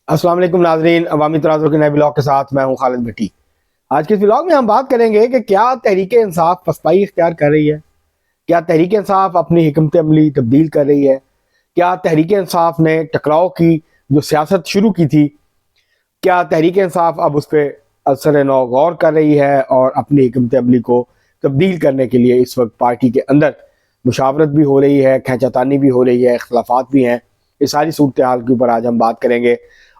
अस्सलाम वालेकुम नाजरीन, अवामी तराजुर के नए ब्लॉग के साथ मैं हूं खालिद भट्टी। आज के इस ब्लॉग में हम बात करेंगे कि क्या तहरीक इंसाफ पसपाई इख्तियार कर रही है, क्या तहरीक इंसाफ अपनी हिकमत अमली तब्दील कर रही है, क्या तहरीक इंसाफ ने टकराव की जो सियासत शुरू की थी, क्या तहरीक इंसाफ अब उस पर असर नौ गौर कर रही है और अपनी हिकमत अमली को तब्दील करने के लिए इस वक्त पार्टी के अंदर मुशावरत भी हो रही है, खैंचातानी भी हो रही है, इख्तलाफात भी हैं। इस सारी सूरत हाल के ऊपर आज हम बात करेंगे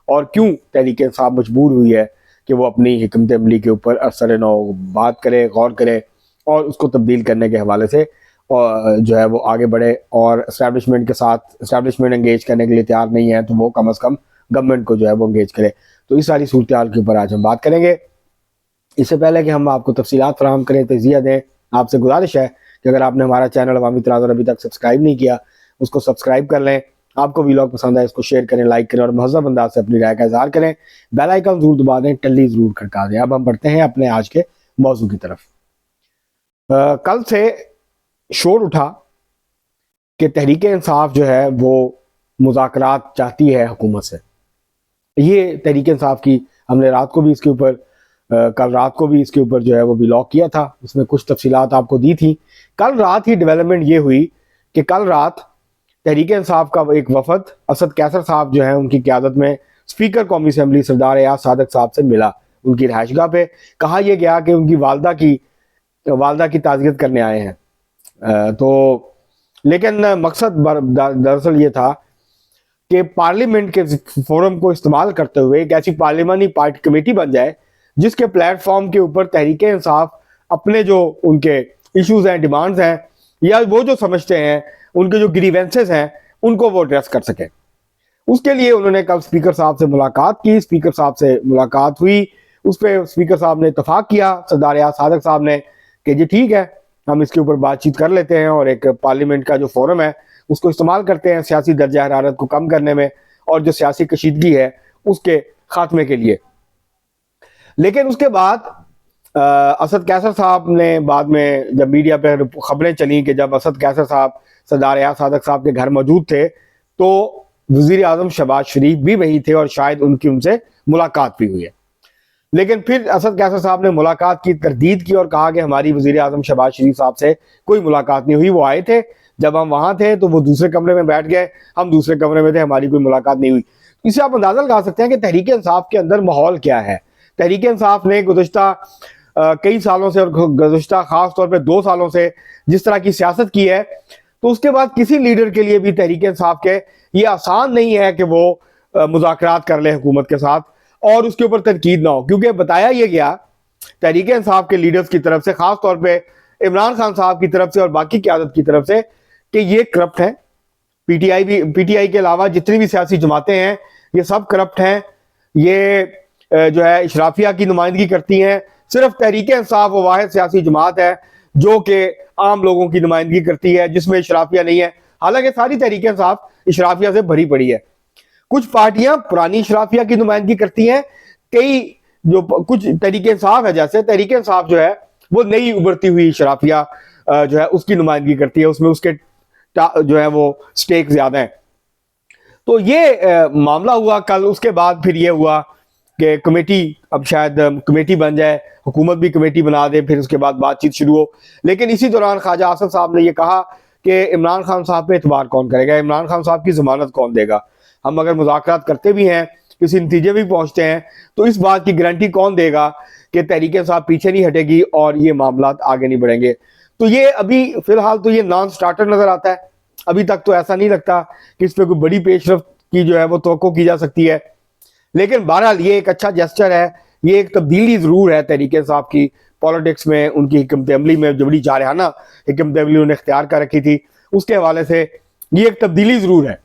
और क्यों तहरीक इंसाफ मजबूर हुई है कि वो अपनी हिकमत अमली के ऊपर असर नौ बात करे, गौर करे और उसको तब्दील करने के हवाले से और जो है वो आगे बढ़े और इस्टेब्लिशमेंट के साथ इस्टेब्लिशमेंट एंगेज करने के लिए तैयार नहीं है तो वो कम अज़ कम गवर्नमेंट को जो है वो एंगेज करे। तो इस सारी सूरत हाल के ऊपर आज हम बात करेंगे। इससे पहले कि हम आपको तफसीलात फराहम करें, तज़िया दें, आपसे गुजारिश है कि अगर आपने हमारा चैनल अवामी तराजुर अभी तक सब्सक्राइब नहीं किया उसको सब्सक्राइब कर लें। आपको व्लॉग पसंद है इसको शेयर करें, लाइक करें और महज़ब अंदाज से अपनी राय का इज़हार करें। बेल आइकन जरूर दबा दें, टल्ली जरूर खड़का दें। अब हम बढ़ते हैं अपने आज के मौजू की तरफ। कल से शोर उठा कि तहरीक इंसाफ जो है वो मुज़ाकरात चाहती है हुकूमत से। ये तहरीक इंसाफ की हमने रात को भी इसके ऊपर कल रात को भी इसके ऊपर जो है वो व्लॉग किया था, उसमें कुछ तफसीलात आपको दी थी। कल रात ही डेवलपमेंट ये हुई कि कल रात तहरीक इंसाफ का एक वफद असद कैसर साहब जो है उनकी क़यादत में स्पीकर कौमी असम्बली सरदार एयाज सादक साहब से मिला। उनकी रहायशगाह पे कहा यह गया कि उनकी वालदा की ताज़ियत करने आए हैं। तो लेकिन मकसद दरअसल ये था कि पार्लियामेंट के फोरम को इस्तेमाल करते हुए एक ऐसी पार्लियामानी पार्टी कमेटी बन जाए जिसके प्लेटफॉर्म के ऊपर तहरीक इंसाफ अपने जो उनके इश्यूज हैं, डिमांड्स हैं या वो जो समझते हैं उनके जो ग्रीवेंसेस हैं उनको वो एड्रेस कर सके। उसके लिए उन्होंने कल स्पीकर साहब से मुलाकात की। स्पीकर साहब से मुलाकात हुई, उस पर स्पीकर साहब ने इतफाक किया सरदार एयाज सादक साहब ने कि जी ठीक है, हम इसके ऊपर बातचीत कर लेते हैं और एक पार्लियामेंट का जो फोरम है उसको इस्तेमाल करते हैं सियासी दर्जा हरारत को कम करने में और जो सियासी कशीदगी है उसके खात्मे के लिए। लेकिन उसके बाद असद कैसर साहब ने बाद में जब मीडिया पर खबरें चली कि जब असद कैसर साहब सरदार एयाज सादक साहब के घर मौजूद थे तो वज़ीर आज़म शहबाज शरीफ भी वहीं थे और शायद उनकी उनसे मुलाकात भी हुई है। लेकिन फिर असद कैसर साहब ने मुलाकात की तरदीद की और कहा कि हमारी वज़ीर आज़म शहबाज शरीफ साहब से कोई मुलाकात नहीं हुई। वो आए थे, जब हम वहाँ थे तो वो दूसरे कमरे में बैठ गए, हम दूसरे कमरे में थे, हमारी कोई मुलाकात नहीं हुई। इससे आप अंदाज़ा लगा सकते हैं कि तहरीक इंसाफ के अंदर माहौल क्या है। तहरीक इंसाफ ने गुज़श्ता कई सालों से और गुज़श्ता ख़ास तौर पर 2 सालों से जिस तरह की सियासत की है तो उसके बाद किसी लीडर के लिए भी तहरीक इंसाफ के ये आसान नहीं है कि वो मुज़ाकरात कर ले हुकूमत के साथ और उसके ऊपर तनकीद ना हो, क्योंकि बताया ये गया तहरीक इंसाफ के लीडर्स की तरफ से, खास तौर पे इमरान खान साहब की तरफ से और बाकी क़यादत की तरफ से कि ये करप्ट हैं। पीटीआई के अलावा जितनी भी सियासी जमातें हैं ये सब करप्ट हैं। ये जो है इशराफिया की नुमाइंदगी करती हैं। सिर्फ तहरीक इंसाफ वो वाहिद सियासी जमात है जो कि आम लोगों की नुमाइंदगी करती है जिसमें इशराफिया नहीं है। हालांकि सारी तहरीक इंसाफ इशराफिया से भरी पड़ी है। कुछ पार्टियां पुरानी इशराफिया की नुमाइंदगी करती हैं, कई जो कुछ तहरीक इंसाफ है जैसे तहरीक इंसाफ जो है वो नई उभरती हुई इशराफिया जो है उसकी नुमाइंदगी करती है, उसमें उसके जो है वो स्टेक ज्यादा है। तो ये मामला हुआ कल। उसके बाद फिर ये हुआ कि कमेटी, अब शायद कमेटी बन जाए, हुकूमत भी कमेटी बना दे, फिर उसके बाद बातचीत शुरू हो। लेकिन इसी दौरान ख्वाजा आसिफ साहब ने यह कहा कि इमरान खान साहब पे एतबार कौन करेगा, इमरान खान साहब की जमानत कौन देगा। हम अगर मुज़ाकरात करते भी हैं, किसी नतीजे भी पहुंचते हैं तो इस बात की गारंटी कौन देगा कि तहरीक इंसाफ पीछे नहीं हटेगी और ये मामला आगे नहीं बढ़ेंगे। तो ये अभी फिलहाल तो ये नॉन स्टार्टर नजर आता है। अभी तक तो ऐसा नहीं लगता कि इस पर कोई बड़ी पेशरफ की जो है वो तवक्को की जा सकती है। लेकिन बहरहाल ये एक अच्छा जेस्चर है, ये एक तब्दीली जरूर है तहरीक इंसाफ की पॉलिटिक्स में, उनकी हिकमत अमली में जो बड़ी जारहाना हिकमत अमली उन्होंने इख्तियार कर रखी थी उसके हवाले से ये एक तब्दीली जरूर है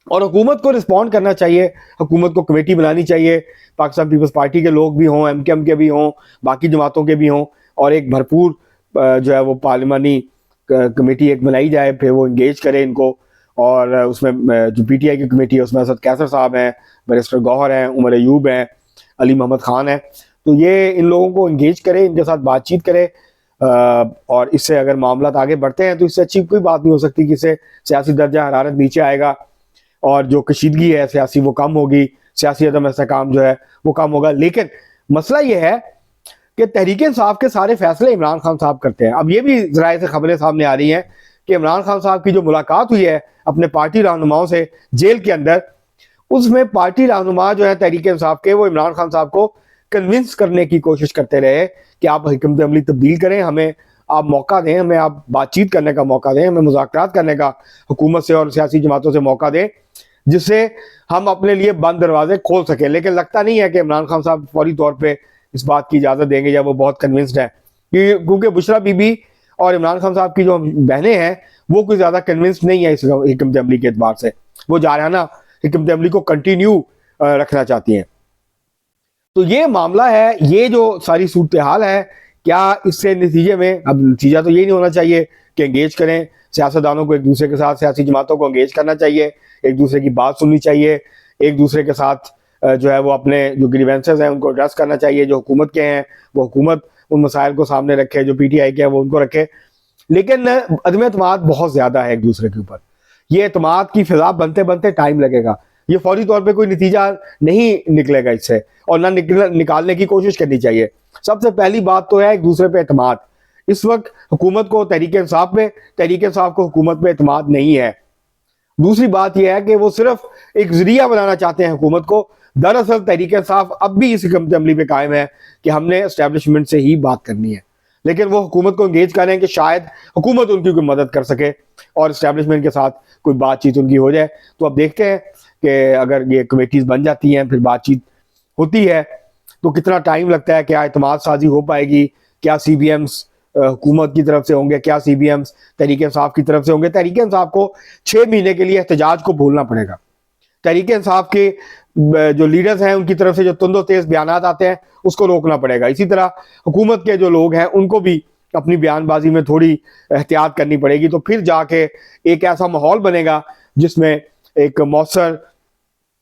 और हुकूमत को रिस्पॉन्ड करना चाहिए। हुकूमत को कमेटी बनानी चाहिए, पाकिस्तान पीपल्स पार्टी के लोग भी हों, MKM के भी हों, बाकी जमातों के भी हों और एक भरपूर जो है वो पार्लियामानी कमेटी एक बनाई जाए, फिर वो इंगेज करे इनको। और उसमें जो PTI की कमेटी है उसमें असद कैसर साहब हैं, बैरिस्टर गौहर हैं, उमर अयूब हैं, अली मोहम्मद खान हैं। तो ये इन लोगों को इंगेज करे, इनके साथ बातचीत करे और इससे अगर मामला आगे बढ़ते हैं तो इससे अच्छी कोई बात नहीं हो सकती कि इससे सियासी दर्जा हरारत नीचे आएगा और जो कशीदगी है सियासी वो कम होगी, सियासी अदम इस्तेहकाम जो है वो कम होगा। लेकिन मसला ये है कि तहरीक इंसाफ के सारे फैसले इमरान खान साहब करते हैं। अब ये भी ज़राए से खबरें सामने आ रही हैं कि इमरान खान साहब की जो मुलाकात हुई है अपने पार्टी रहनुमाओं से जेल के अंदर, उसमें पार्टी रहनुमा जो है तहरीक इंसाफ के, वो इमरान खान साहब को कन्विंस करने की कोशिश करते रहे कि आप हिकमत अमली तब्दील करें, हमें आप मौका दें, हमें आप बातचीत करने का मौका दें, हमें मुज़ाकरात करने का हुकूमत से और सियासी जमातों से मौका दें, जिससे हम अपने लिए बंद दरवाजे खोल सकें। लेकिन लगता नहीं है कि इमरान खान साहब फौरी तौर पर इस बात की इजाज़त देंगे, या वो बहुत कन्विंस्ड है, क्योंकि बुशरा बीबी और इमरान खान साहब की जो बहनें हैं वो कोई ज़्यादा कन्विंस्ड नहीं है इस हिकमत अमली के एतबार से। वो जारहाना हिकमत अमली को कंटिन्यू रखना चाहती हैं। तो ये मामला है, ये जो सारी सूरत हाल है, क्या इससे नतीजे में, अब नतीजा तो यही नहीं होना चाहिए कि एंगेज करें, सियासतदानों को एक दूसरे के साथ, सियासी जमातों को एंगेज करना चाहिए, एक दूसरे की बात सुननी चाहिए, एक दूसरे के साथ जो है वो अपने जो ग्रीवेंसेस हैं उनको एड्रेस करना चाहिए, जो हुकूमत के हैं वो हुकूमत उन मसाइल को सामने रखे, जो PTI के हैं वो उनको रखे। लेकिन अदम एतमाद बहुत ज़्यादा है एक दूसरे के ऊपर। ये एतमाद की फिजा बनते बनते टाइम लगेगा, ये फौरी तौर पे कोई नतीजा नहीं निकलेगा इससे, और ना निकालने की कोशिश करनी चाहिए। सबसे पहली बात तो है एक दूसरे पे एतमाद। इस वक्त हुकूमत को तहरीक इंसाफ पे, तहरीक इंसाफ को हुकूमत पे एतमाद नहीं है। दूसरी बात यह है कि वो सिर्फ एक जरिया बनाना चाहते हैं हुकूमत को। दरअसल तहरीक इंसाफ अब भी इस हिकमत अमली पे कायम है कि हमने एस्टेब्लिशमेंट से ही बात करनी है, लेकिन वो हुकूमत को एंगेज कर रहे हैं कि शायद हुकूमत उनकी कोई मदद कर सके और एस्टेब्लिशमेंट के साथ कोई बातचीत उनकी हो जाए। तो अब देखते हैं कि अगर ये कमेटीज बन जाती हैं, फिर बातचीत होती है, तो कितना टाइम लगता है, क्या एतमाद साजी हो पाएगी, क्या CBMs हुकूमत की तरफ से होंगे, क्या CBMs तहरीक इंसाफ की तरफ से होंगे। तहरीक इंसाफ को 6 महीने के लिए एहतजाज को भूलना पड़ेगा। तहरीक इंसाफ के जो लीडर्स हैं उनकी तरफ से जो तुंदो तेज बयान आते हैं उसको रोकना पड़ेगा। इसी तरह हुकूमत के जो लोग हैं उनको भी अपनी बयानबाजी में थोड़ी एहतियात करनी पड़ेगी, तो फिर जाके एक ऐसा माहौल बनेगा जिसमें एक मौसर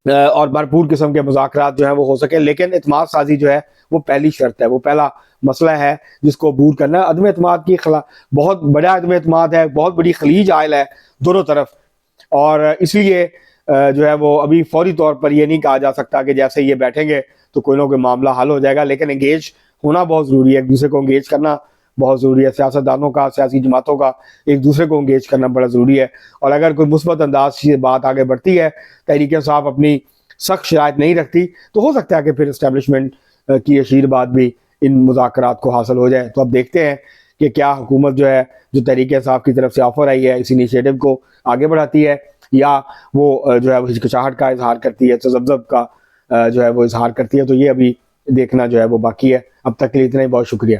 और भरपूर किस्म के मुज़ाकरात जो है वो हो सके। लेकिन एतमाद साजी जो है वो पहली शर्त है, वो पहला मसला है जिसको दूर करना है। अदम एतमाद की बहुत बड़ा अदम एतमाद है, बहुत बड़ी खलीज आयल है दोनों तरफ, और इसलिए जो है वो अभी फौरी तौर पर ये नहीं कहा जा सकता कि जैसे ये बैठेंगे तो कोई ना कोई मामला हल हो जाएगा। लेकिन एंगेज होना बहुत ज़रूरी है, एक दूसरे को एंगेज करना बहुत ज़रूरी है। सियासतदानों का, सियासी जमातों का एक दूसरे को एंगेज करना बड़ा ज़रूरी है। और अगर कोई मुस्बत अंदाज से बात आगे बढ़ती है, तहरीक इंसाफ अपनी सख्त शराइत नहीं रखती, तो हो सकता है कि फिर इस्टेब्लिशमेंट की आशीर्वाद भी इन मुज़ाकरात को हासिल हो जाए। तो अब देखते हैं कि क्या हुकूमत जो है, जो तहरीक इंसाफ की तरफ से ऑफर आई है, इस इनिशिएटिव को आगे बढ़ाती है, या वो जो है वो हिचकिचाहट का इजहार करती है, तज़ब्ज़ुब का जो है वो इजहार करती है। तो ये अभी देखना जो है वो बाकी है। अब तक के लिए इतना ही, बहुत शुक्रिया।